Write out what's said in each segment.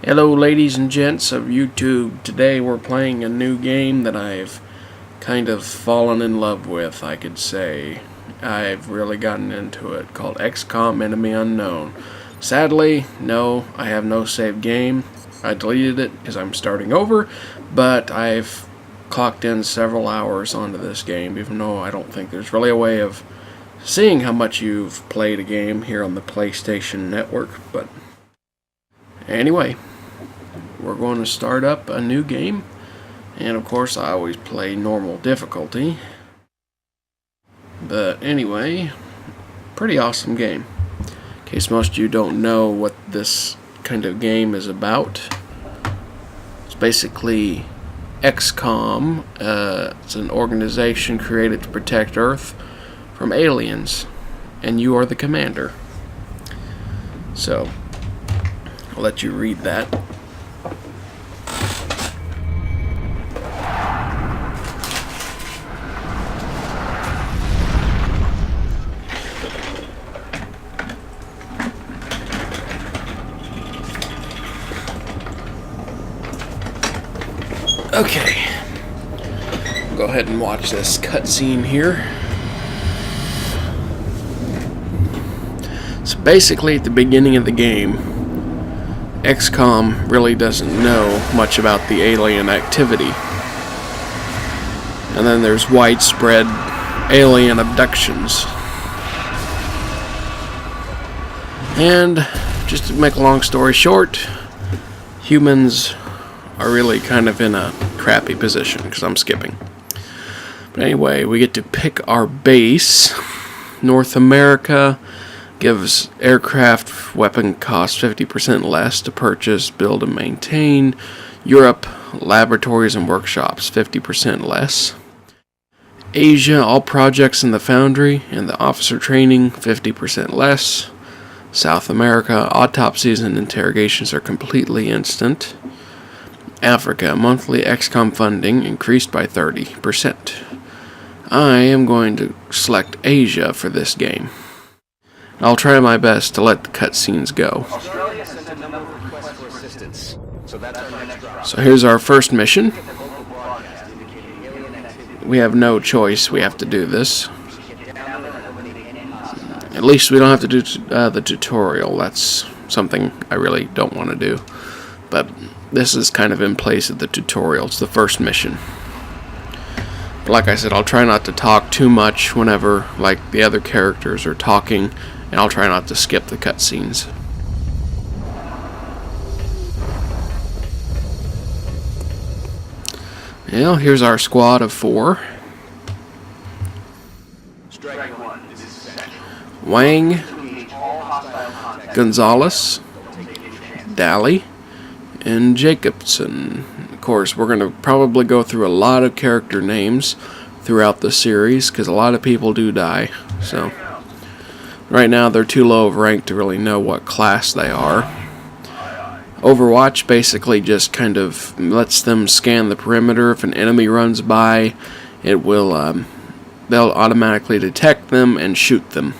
Hello ladies and gents of YouTube. Today we're playing a new game that I've kind of fallen in love with, I could say. I've really gotten into it, called Xcom Enemy Unknown. Sadly, no, I have no save game. I deleted it because I'm starting over, but I've clocked in several hours onto this game, even though I don't think there's really a way of seeing how much you've played a game here on the PlayStation Network. But anyway, we're going to start up a new game, and of course I always play normal difficulty, but anyway, pretty awesome game. In case most of you don't know what this kind of game is about, it's basically Xcom. It's an organization created to protect Earth from aliens, and you are the commander. So I'll let you read that. Okay, go ahead and watch this cutscene here. So basically at the beginning of the game, Xcom really doesn't know much about the alien activity. And then there's widespread alien abductions. And just to make a long story short, humans are really kind of in a crappy position because I'm skipping. But anyway, we get to pick our base. North America gives aircraft weapon cost 50% less to purchase, build, and maintain. Europe, laboratories and workshops 50% less. Asia, all projects in the foundry and the officer training 50% less. South America, autopsies and interrogations are completely instant. Africa, monthly Xcom funding increased by 30%. I am going to select Asia for this game. I'll try my best to let the cutscenes go. So here's our first mission. We have no choice, we have to do this. At least we don't have to do the tutorial. That's something I really don't want to do. But this is kind of in place of the tutorial. It's the first mission. But like I said, I'll try not to talk too much whenever like the other characters are talking, and I'll try not to skip the cutscenes. Well, here's our squad of 4. Wang, Gonzalez, Daly, and Jacobson. Of course, we're going to probably go through a lot of character names throughout the series because a lot of people do die. So right now they're too low of rank to really know what class they are. Overwatch basically just kind of lets them scan the perimeter. If an enemy runs by, it will they'll automatically detect them and shoot them.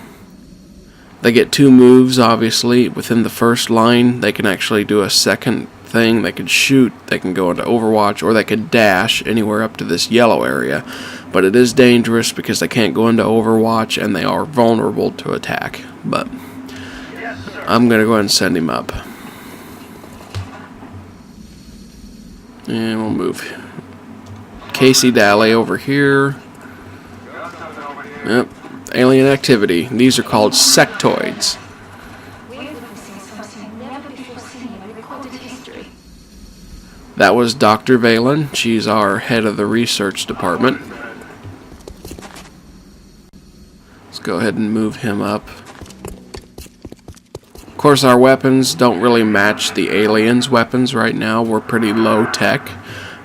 They get 2 moves, obviously. Within the first line, they can actually do a second thing. They can shoot, they can go into Overwatch, or they could dash anywhere up to this yellow area. But it is dangerous because they can't go into Overwatch and they are vulnerable to attack. But I'm going to go ahead and send him up. And we'll move Casey Daly over here. Yep. Alien activity. These are called sectoids. That was Dr. Valen. She's our head of the research department. Let's go ahead and move him up. Of course, our weapons don't really match the aliens' weapons right now. We're pretty low tech.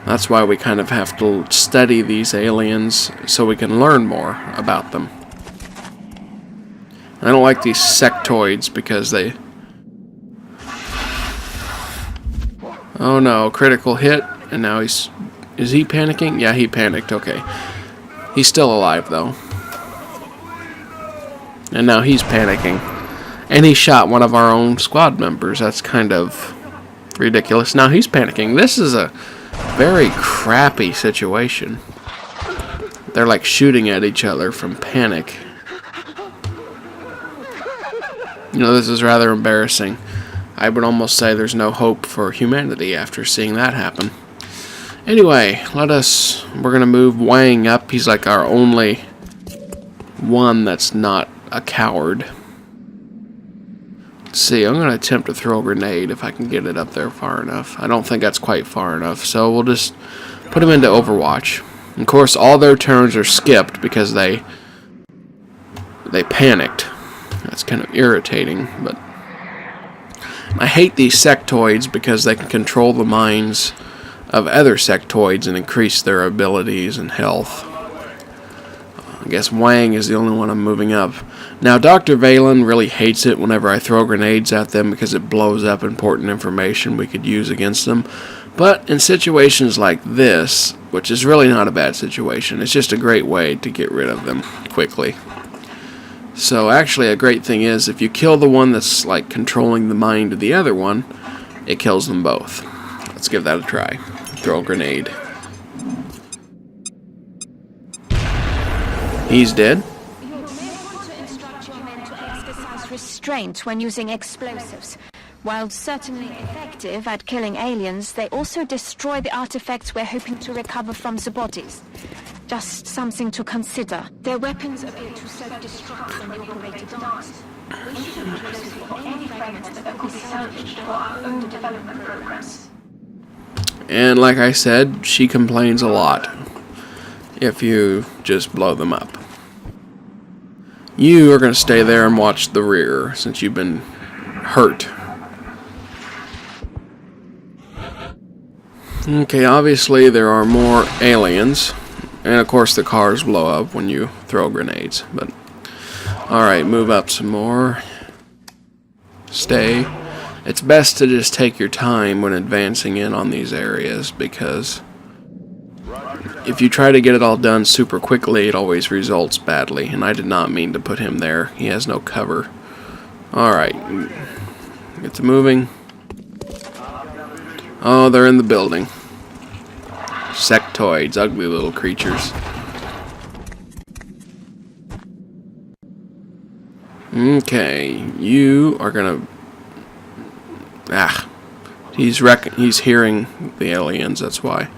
That's why we kind of have to study these aliens so we can learn more about them. I don't like these sectoids because they... Oh no, critical hit, and now he's... Is he panicking? Yeah, he panicked, okay. He's still alive, though. And now he's panicking. And he shot one of our own squad members. That's kind of ridiculous. Now he's panicking. This is a very crappy situation. They're like shooting at each other from panic. You know, this is rather embarrassing. I would almost say there's no hope for humanity after seeing that happen. Anyway, we're going to move Wang up. He's like our only one that's not a coward. Let's see, I'm going to attempt to throw a grenade if I can get it up there far enough. I don't think that's quite far enough, so we'll just put him into Overwatch. Of course, all their turns are skipped because they panicked. That's kind of irritating, but I hate these sectoids because they can control the minds of other sectoids and increase their abilities and health. I guess Wang is the only one I'm moving up. Now, Dr. Valen really hates it whenever I throw grenades at them because it blows up important information we could use against them. But in situations like this, which is really not a bad situation, it's just a great way to get rid of them quickly. So actually a great thing is if you kill the one that's like controlling the mind of the other one, it kills them both. Let's give that a try. Throw a grenade. He's dead. You may want to instruct your men to exercise restraint when using explosives. While certainly effective at killing aliens, they also destroy the artifacts we're hoping to recover from the bodies. Just something to consider. Their weapons appear to self-destruct when operated on. We should be close for any fragments that could be salvaged for our own development programs. And like I said, she complains a lot if you just blow them up. You are going to stay there and watch the rear since you've been hurt. Okay, obviously there are more aliens. And of course the cars blow up when you throw grenades. But alright, move up some more. Stay. It's best to just take your time when advancing in on these areas because if you try to get it all done super quickly, it always results badly. And I did not mean to put him there. He has no cover. Alright. Get to moving. Oh, they're in the building. Sectoids, ugly little creatures. Okay, you are gonna... He's hearing the aliens, that's why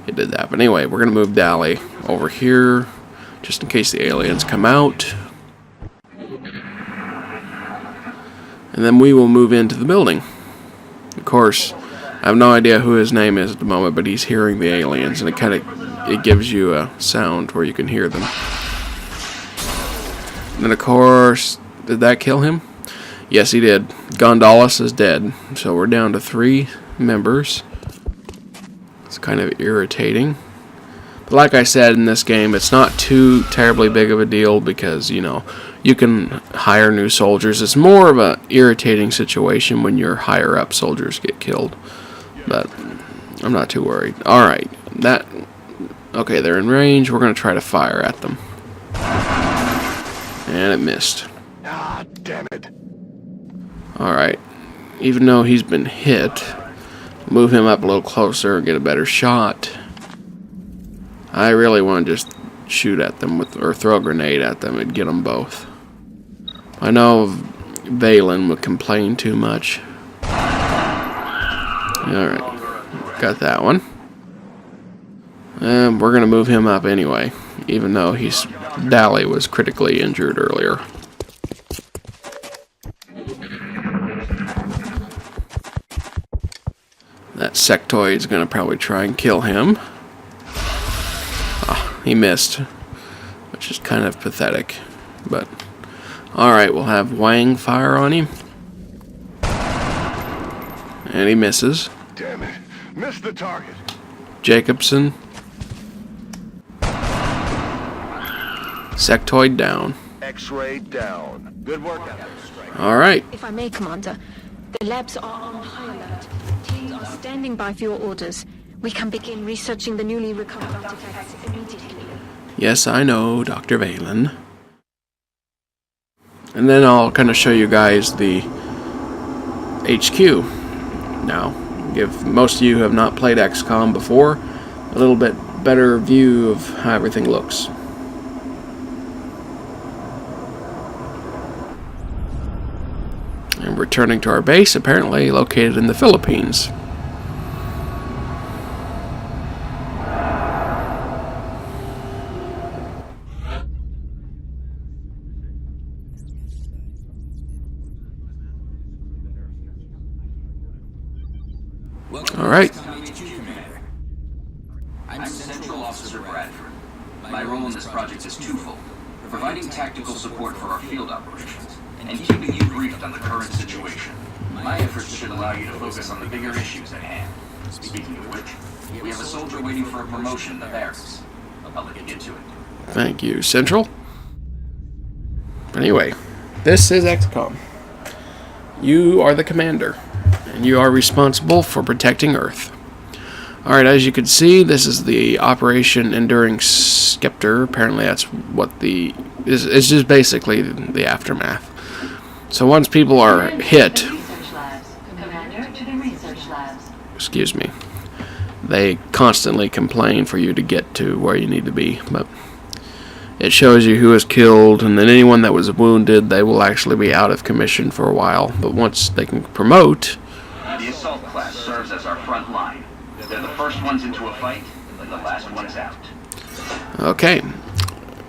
he did that. But anyway, we're gonna move Dally over here, just in case the aliens come out. And then we will move into the building. Of course, I have no idea who his name is at the moment, but he's hearing the aliens, and it gives you a sound where you can hear them. And then, of course, did that kill him? Yes, he did. Gondolas is dead, so we're down to 3 members. It's kind of irritating. But like I said, in this game, it's not too terribly big of a deal because, you know, you can hire new soldiers. It's more of an irritating situation when your higher up soldiers get killed. But I'm not too worried. Alright, okay, they're in range. We're going to try to fire at them. And it missed. Ah, damn it. Alright, even though he's been hit, move him up a little closer and get a better shot. I really want to just shoot at them or throw a grenade at them and get them both. I know Valen would complain too much. Alright, got that one. And we're going to move him up anyway, even though Dally was critically injured earlier. That sectoid's going to probably try and kill him. Ah, he missed, which is kind of pathetic. But, alright, we'll have Wang fire on him. And he misses. Damn it. Missed the target. Jacobson. Sectoid down. X-ray down. Good work out there, Striker. Alright. If I may, Commander, the labs are on high alert. Teams are standing by for your orders. We can begin researching the newly recovered artifacts immediately. Yes, I know, Dr. Valen. And then I'll kind of show you guys the HQ now. give most of you who have not played XCOM before a little bit better view of how everything looks. And returning to our base, apparently located in the Philippines. All right. I'm Central Officer Bradford. My role in this project is twofold: providing tactical support for our field operations, and keeping you briefed on the current situation. My efforts should allow you to focus on the bigger issues at hand. Speaking of which, we have a soldier waiting for a promotion in the barracks. I'll let you get to it. Thank you, Central. Anyway, this is XCOM. You are the commander, and you are responsible for protecting Earth. Alright, as you can see, this is the Operation Enduring Scepter. Apparently that's what it's just basically the aftermath. So once people are hit, excuse me, they constantly complain for you to get to where you need to be. But it shows you who is killed, and then anyone that was wounded, they will actually be out of commission for a while. But once they can promote... The assault class serves as our front line. They're the first ones into a fight, and the last ones out. Okay.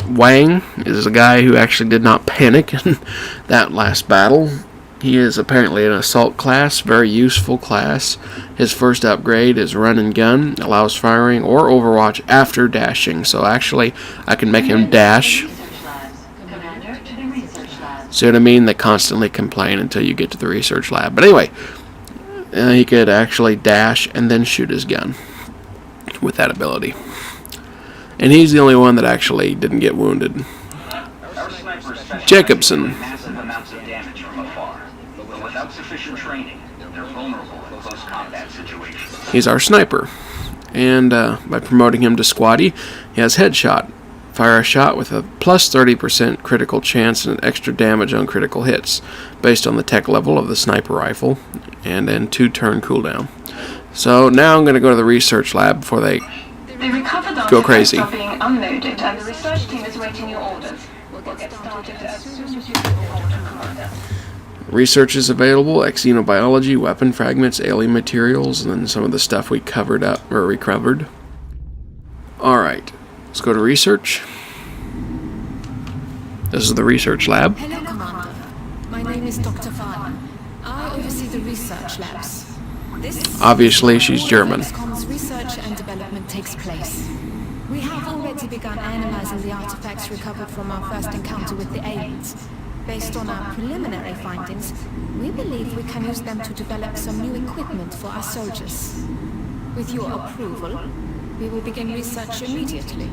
Wang is a guy who actually did not panic in that last battle. He is apparently an assault class, very useful class. His first upgrade is run and gun, allows firing or overwatch after dashing. So actually, I can make him dash. See what I mean? They constantly complain until you get to the research lab. But anyway, he could actually dash and then shoot his gun with that ability. And he's the only one that actually didn't get wounded. Jacobson. Massive amounts of damage from afar, but without sufficient training, they're vulnerable in close combat situations. He's our sniper. And by promoting him to squatty, he has headshot. Fire a shot with a plus 30% critical chance and extra damage on critical hits, based on the tech level of the sniper rifle, and then 2-turn cooldown. So now I'm going to go to the research lab before they go crazy. Are being unloaded, and the research team is waiting your orders. We'll get started as soon as you report, Commander. Research is available: xenobiology, weapon fragments, alien materials, and then some of the stuff we covered up or recovered. Alright, let's go to research. This is the research lab. Hello, Commander. My name is Dr. Valen. I oversee the research labs. This Obviously, she's German. Xcom's research and development takes place. We have already begun analyzing the artifacts recovered from our first encounter with the aliens. Based on our preliminary findings, we believe we can use them to develop some new equipment for our soldiers. With your approval, we will begin research immediately.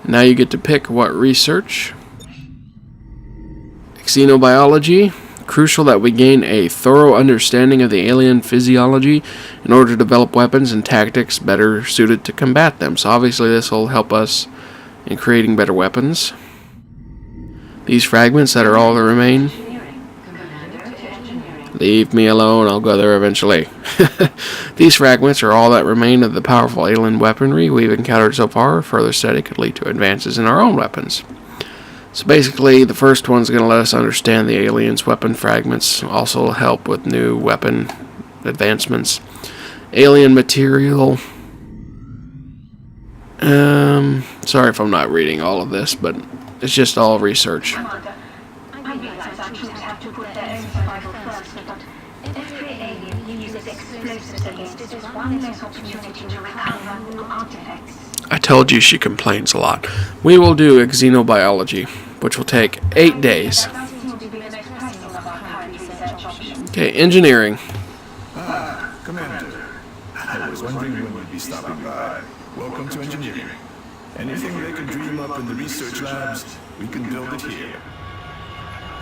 Now you get to pick what research. Xenobiology. Crucial that we gain a thorough understanding of the alien physiology in order to develop weapons and tactics better suited to combat them. So obviously this will help us in creating better weapons. These fragments that are all that remain. Leave me alone, I'll go there eventually. These fragments are all that remain of the powerful alien weaponry we've encountered so far. Further study could lead to advances in our own weapons. So basically, the first one's going to let us understand the aliens' weapon fragments, also help with new weapon advancements. Alien material. Sorry if I'm not reading all of this, but it's just all research. Commander, I realize actions have to put their own survival first, but every alien uses explosives against it as one less opportunity to recover new artifacts. I told you she complains a lot. We will do xenobiology, which will take 8 days. Okay, engineering. Commander, I was wondering when you'd be stopping by. Welcome to engineering. Anything they can dream up in the research labs, we can build it here.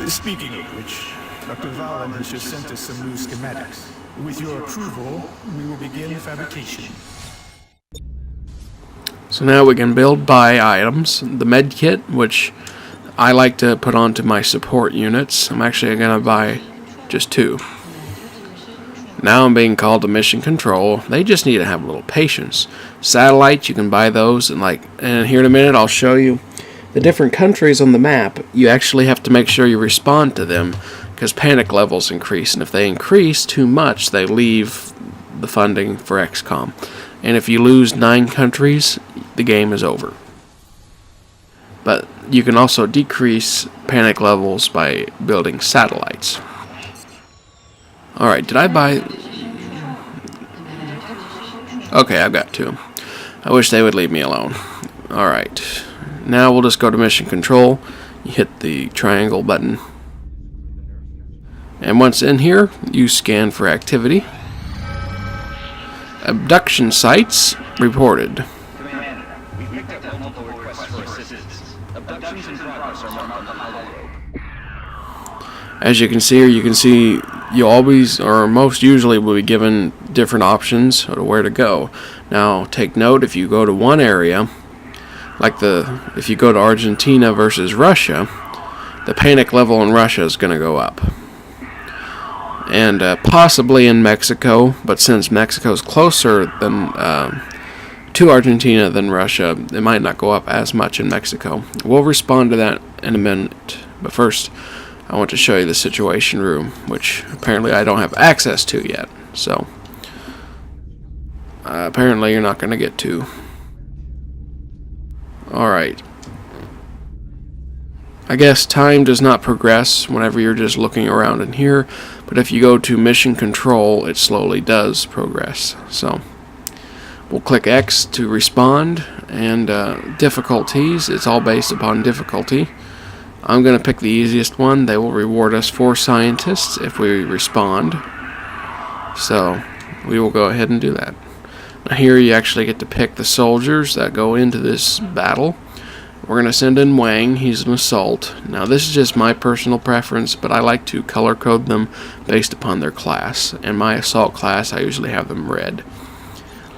Speaking of which, Dr. Valen has just sent us some new schematics. With your approval, we will begin fabrication. So now we can build buy items. The med kit, which I like to put onto my support units. I'm actually going to buy just 2. Now I'm being called to mission control. They just need to have a little patience. Satellites, you can buy those, and here in a minute I'll show you the different countries on the map. You actually have to make sure you respond to them, because panic levels increase, and if they increase too much, they leave the funding for Xcom. And if you lose 9 countries, the game is over. But you can also decrease panic levels by building satellites. Alright, did I buy... Okay, I've got 2. I wish they would leave me alone. Alright, now we'll just go to mission control. You hit the triangle button. And once in here, you scan for activity. Abduction sites reported. Commander, we picked up multiple requests for assistance. Abductions in progress are marked on the hollow. As you can see, or you can see, you always, or most usually, will be given different options of where to go. Now, take note, if you go to one area, if you go to Argentina versus Russia, the panic level in Russia is going to go up. And possibly in Mexico, but since Mexico's closer than to Argentina than Russia, it might not go up as much in Mexico. We'll respond to that in a minute, but first I want to show you the situation room, which apparently I don't have access to yet, so apparently you're not going to get to. Alright. I guess time does not progress whenever you're just looking around in here, but if you go to mission control, it slowly does progress. So we'll click X to respond, and difficulties, it's all based upon difficulty. I'm going to pick the easiest one. They will reward us 4 scientists if we respond. So we will go ahead and do that. Now here you actually get to pick the soldiers that go into this battle. We're going to send in Wang. He's an assault. Now this is just my personal preference, but I like to color code them based upon their class. In my assault class, I usually have them red.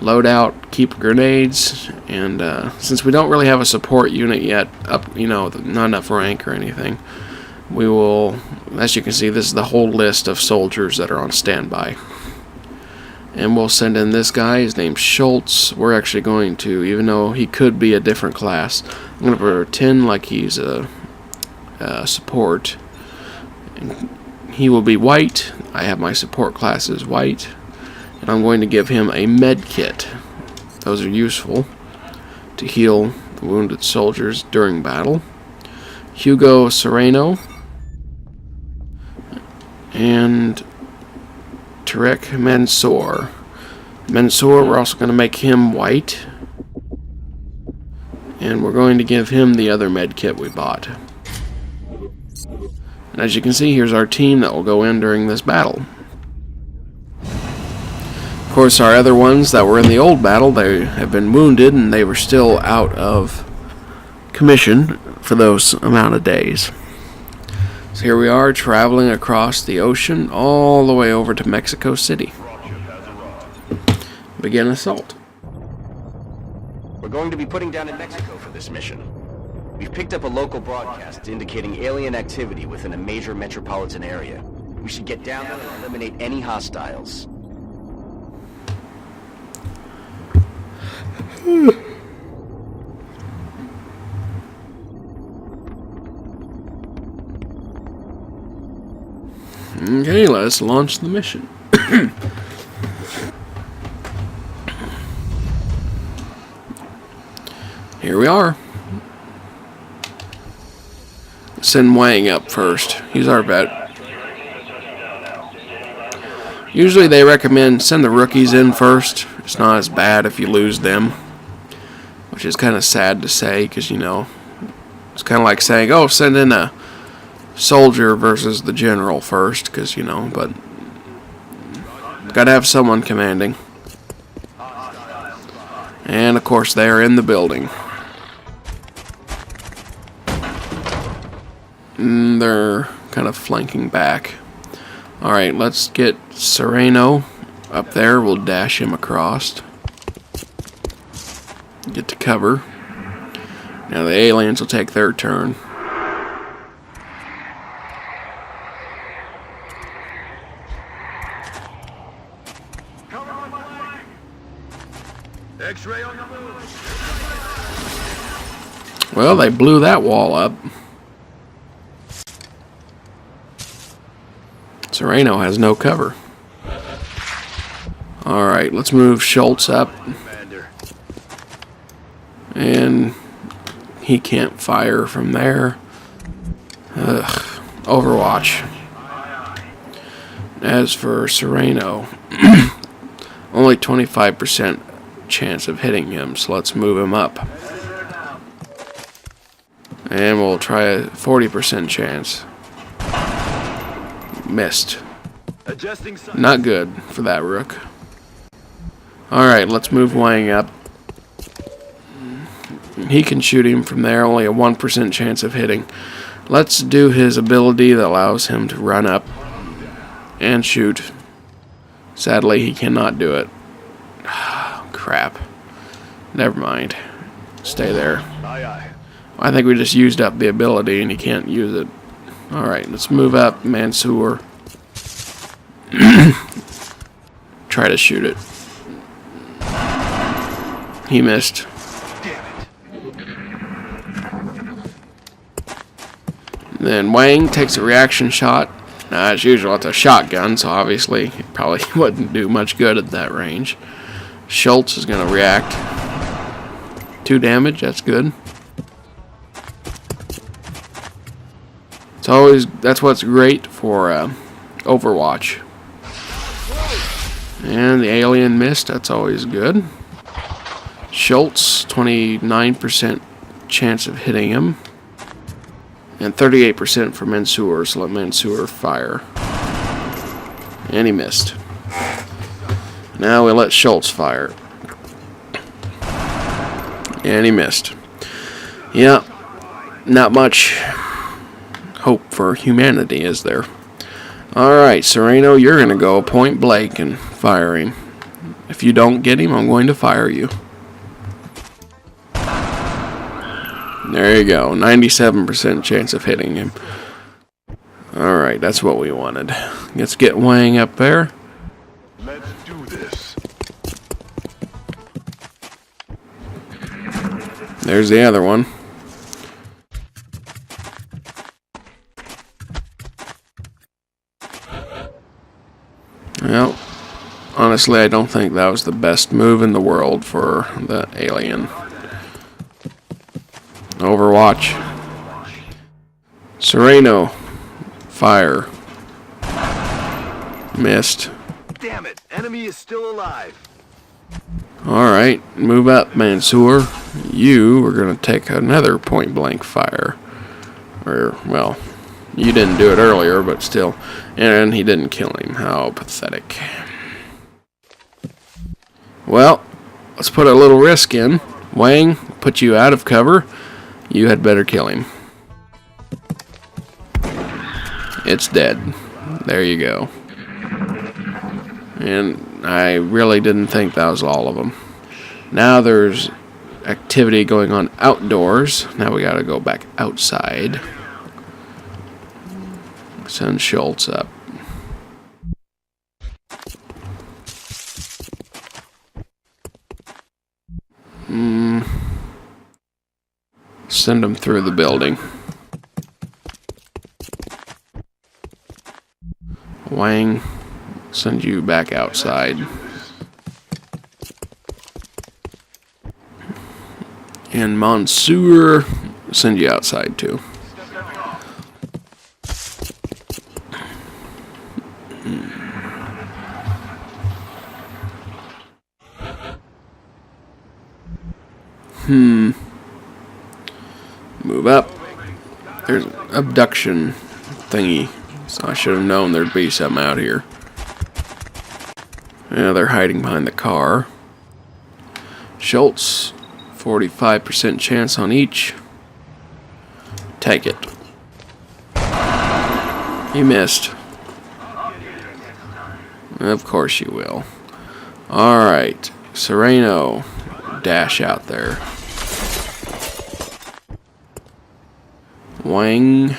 Loadout, keep grenades, and since we don't really have a support unit yet, not enough rank or anything, we will, as you can see, this is the whole list of soldiers that are on standby. And we'll send in this guy. His name's Schultz. We're actually going to, even though he could be a different class, I'm going to pretend like he's a support. And he will be white. I have my support class as white. And I'm going to give him a med kit. Those are useful to heal the wounded soldiers during battle. Hugo Sereno. And Tarek Mansour. Mansour, we're also going to make him white. And we're going to give him the other med kit we bought. And as you can see, here's our team that will go in during this battle. Of course, our other ones that were in the old battle, they have been wounded and they were still out of commission for those amount of days. So here we are, traveling across the ocean all the way over to Mexico City. Begin assault. We're going to be putting down in Mexico for this mission. We've picked up a local broadcast indicating alien activity within a major metropolitan area. We should get down there and eliminate any hostiles. Okay, let's launch the mission. Here we are. Send Wang up first. He's our vet. Usually they recommend send the rookies in first. It's not as bad if you lose them. Which is kind of sad to say, because, it's kind of like saying, oh, send in a soldier versus the general first, because, but gotta have someone commanding. And, of course, they are in the building. They're kind of flanking back. Alright, let's get Sereno up there. We'll dash him across. Get to cover. Now the aliens will take their turn. X-ray on the move. Well, they blew that wall up. Sereno has no cover. Alright, let's move Schultz up. Commander. And he can't fire from there. Ugh. Overwatch. As for Sereno, only 25% chance of hitting him, so let's move him up. And we'll try a 40% chance. Missed. Adjusting sight. Not good for that rook. Alright, let's move Wang up. He can shoot him from there, only a 1% chance of hitting. Let's do his ability that allows him to run up and shoot. Sadly, he cannot do it. Crap. Never mind. Stay there. Aye, aye. I think we just used up the ability and he can't use it. Alright, let's move up Mansour. Try to shoot it. He missed. Then Wang takes a reaction shot. As usual, it's a shotgun, so obviously it probably wouldn't do much good at that range. Schultz is going to react. 2 damage, that's good. That's what's great for Overwatch. And the alien missed, that's always good. Schultz, 29% chance of hitting him. And 38% for Mansour, so let Mansour fire. And he missed. Now we let Schultz fire. And he missed. Yeah, not much hope for humanity, is there? Alright, Sereno, you're going to go point blank and fire him. If you don't get him, I'm going to fire you. There you go, 97% chance of hitting him. Alright, that's what we wanted. Let's get Wang up there. Let's do this. There's the other one. Well, honestly, I don't think that was the best move in the world for the alien. Overwatch. Sereno. Fire. Missed. Damn it! Enemy is still alive. Alright, move up, Mansour. You are going to take another point blank fire. Or, well, you didn't do it earlier, but still. And he didn't kill him. How pathetic. Well, let's put a little risk in. Wang, put you out of cover. You had better kill him. It's dead. There you go. And I really didn't think that was all of them. Now there's activity going on outdoors. Now we gotta go back outside. Send Schultz up. Send him through the building. Wang, send you back outside. And Mansour, send you outside too. Move up. There's an abduction thingy. So I should have known there'd be some out here. Yeah, they're hiding behind the car. Schultz, 45% chance on each. Take it. You missed. Of course you will. Alright, Sereno, dash out there. Wang.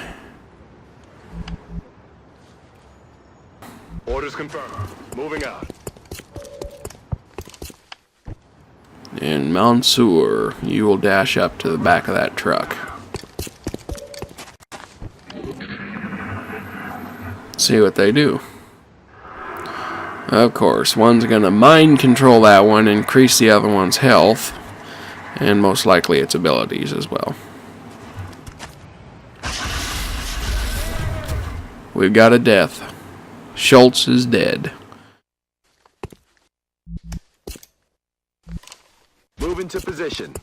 Orders confirmed. Moving out. And Mansour, you will dash up to the back of that truck. See what they do. Of course, one's gonna mind control that one, increase the other one's health, and most likely its abilities as well. We've got a death. Schultz is dead. Move into position.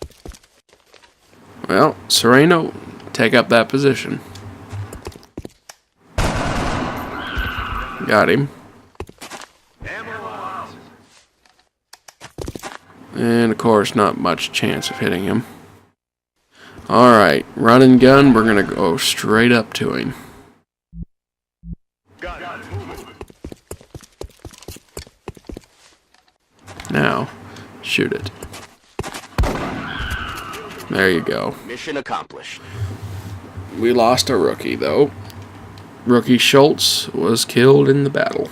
Well, Sereno, take up that position. Got him. Ammo out. And of course, not much chance of hitting him. Alright, run and gun, we're gonna go straight up to him. Got it. Move it. Now, shoot it. There you go. Mission accomplished. We lost a rookie, though. Rookie Schultz was killed in the battle.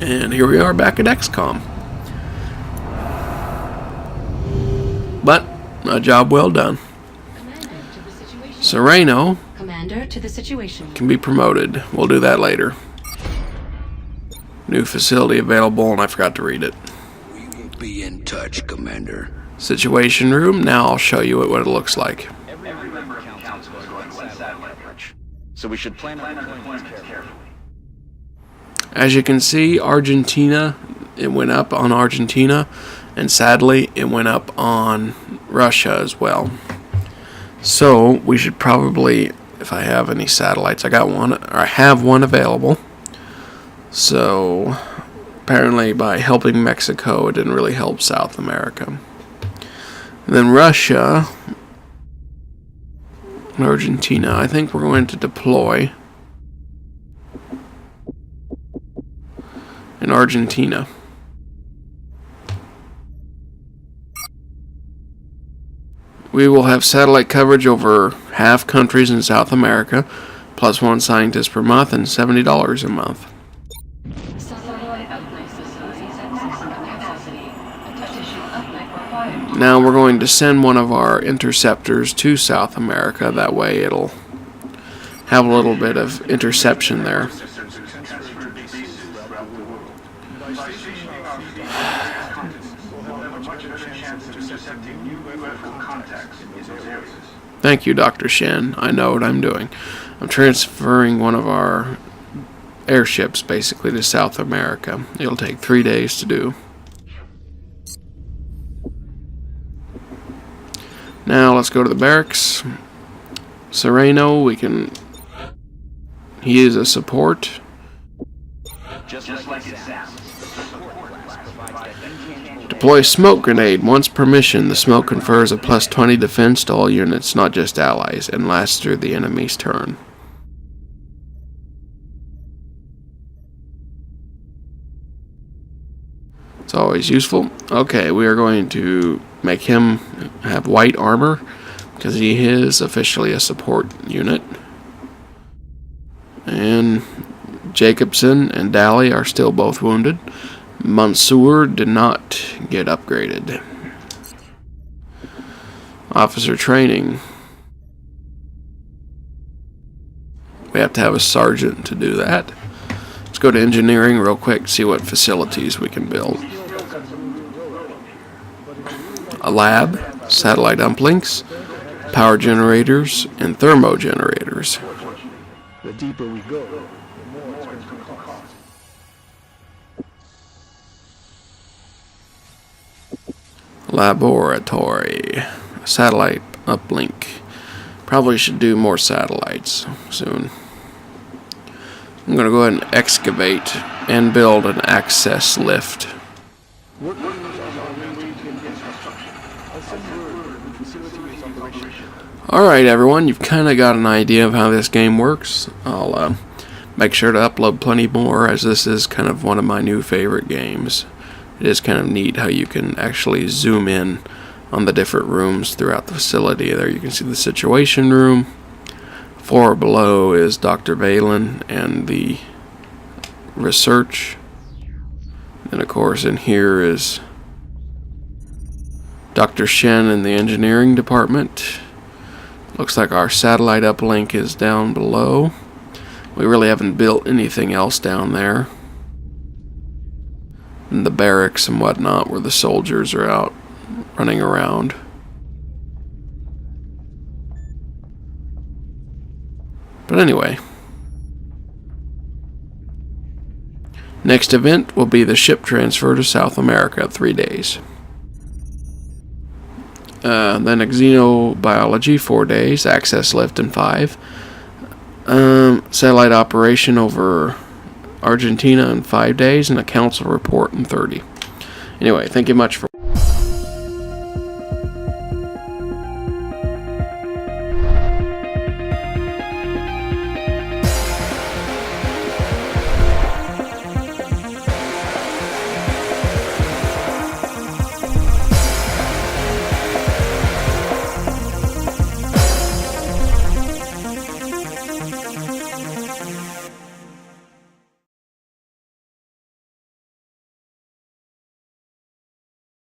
And here we are back at Xcom. But, a job well done. Sereno Commander to the situation. can be promoted. We'll do that later. New facility available, and I forgot to read it. We will be in touch, Commander. Situation room. Now I'll show you what it looks like. Every member of council is going one satellite launch, so we should plan our deployments carefully. As you can see, Argentina, it went up on Argentina, and sadly, it went up on Russia as well. So, we should probably, if I have any satellites, I have one available. So, apparently by helping Mexico, it didn't really help South America. And then Russia, and Argentina, I think we're going to deploy in Argentina. We will have satellite coverage over half countries in South America, plus one scientist per month and $70 a month. Now we're going to send one of our interceptors to South America. That way it'll have a little bit of interception there. Thank you, Dr. Shen. I know what I'm doing. I'm transferring one of our airships basically to South America. It'll take 3 days to do. Now let's go to the barracks. Sereno, he is a support. Just like it sounds. Deploy smoke grenade. Once per mission, the smoke confers a plus 20 defense to all units, not just allies, and lasts through the enemy's turn. It's always useful. Okay, we are going to make him have white armor, because he is officially a support unit. And Jacobson and Daly are still both wounded. Mansour did not get upgraded. Officer training. We have to have a sergeant to do that. Let's go to engineering real quick, see what facilities we can build. A lab, satellite uplinks, power generators, and thermo generators. The deeper we go, the more it's going to cost. Laboratory, satellite uplink. Probably should do more satellites soon. I'm going to go ahead and excavate and build an access lift. Alright everyone, you've kind of got an idea of how this game works. I'll make sure to upload plenty more, as this is kind of one of my new favorite games. It is kind of neat how you can actually zoom in on the different rooms throughout the facility. There you can see the Situation Room. Floor below is Dr. Valen and the research. And of course in here is Dr. Shen in the engineering department. Looks like our satellite uplink is down below. We really haven't built anything else down there. And the barracks and whatnot where the soldiers are out running around. But anyway, next event will be the ship transfer to South America, 3 days. Then xenobiology, 4 days. Access lift in 5. Satellite operation over Argentina in 5 days, and a council report in 30. Anyway, thank you much for